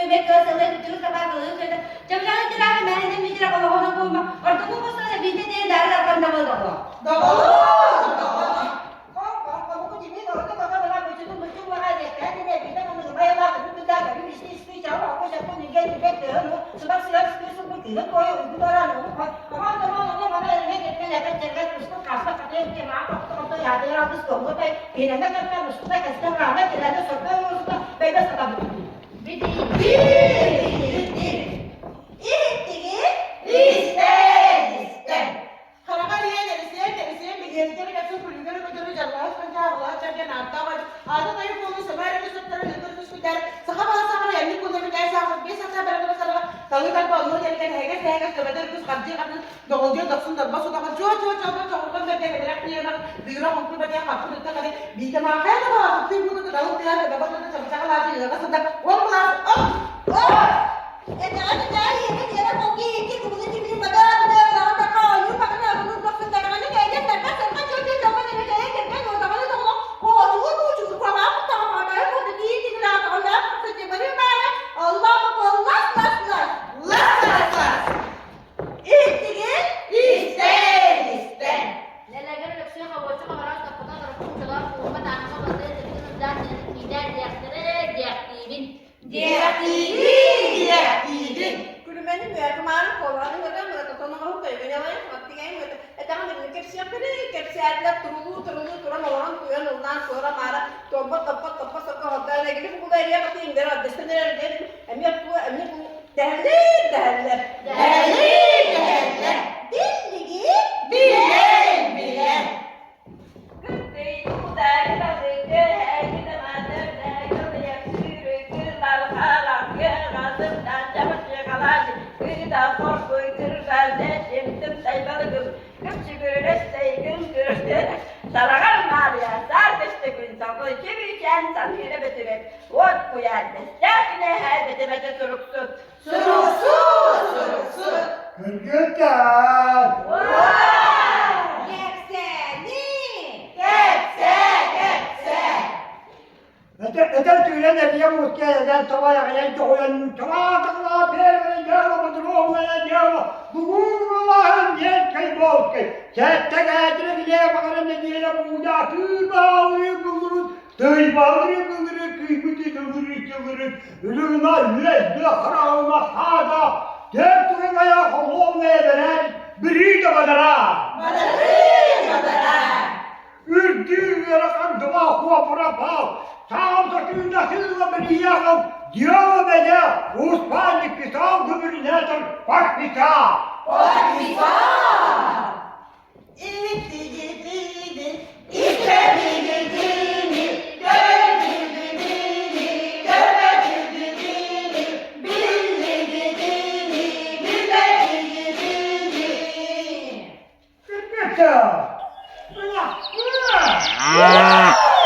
biết cơ sở lên chứ các bạn cứ chơi chấm ra cái ra mẹ nên mình ra còn không có mà còn tôi cũng có sao bị thế đã là con đâu rồi đâu có gì biết rồi các bạn làm việc chúng mình chung là ai cái này bị nó mình bay ra cũng ra cái business cháu nó có sẽ có những cái biết được nữa sự bác sĩ bác sĩ cũng chỉ coi chúng ta ra nữa không nó mà cái này cái उसको खासा करने के मां तो याद है आप उसको होता है कि ना का उसको का कस्टमर है कि ना सब उसको बेबस का बिटी İste. Karabağ diye derisi bir gerekli kaçın kulübüne götürür canlar. Sanki Allah çarpıya natta var. Adı da yok olmuş. Semer bir sürü götürmüş bir der. Sahabat yani bu da bir ders yapıp bir saat beraber mesela tabii kan bağlı yani kan hege sebeber kus kadri kan doğuyor da sundur basu da çok kan da deve direkt niye bak büyüra kontrol ediyor kapı da kan bir de ma kaya da var. Tüm bunu da dalıp ya da baba da çabuk çabuk lazım ya. Nasıl da vallahi Eden tüyler diye muhtemelen eden tavaya gelen çoğuyan tavaya perven yağla madrum ve yağla Allah'ın yer kaybol kay Sette gayetine bile bakarım ne diyelim uca tüy bağırıyor buluruz Tüy bağırıyor buluruz kıymeti kıldırır Ölümüne lezbi haramına hada Dert tüyün ayağı olmaya veren biri de badara Ürdü yarakan dua kuva pura pav Sağ takımda hızla beni yakın Diyor beni Osmanlı pisav gübürünedir Bak pisav Bak pisav İstediğini İstediğini Görmediğini Görmediğini Bilmediğini Bilmediğini Kırkıtı Bırak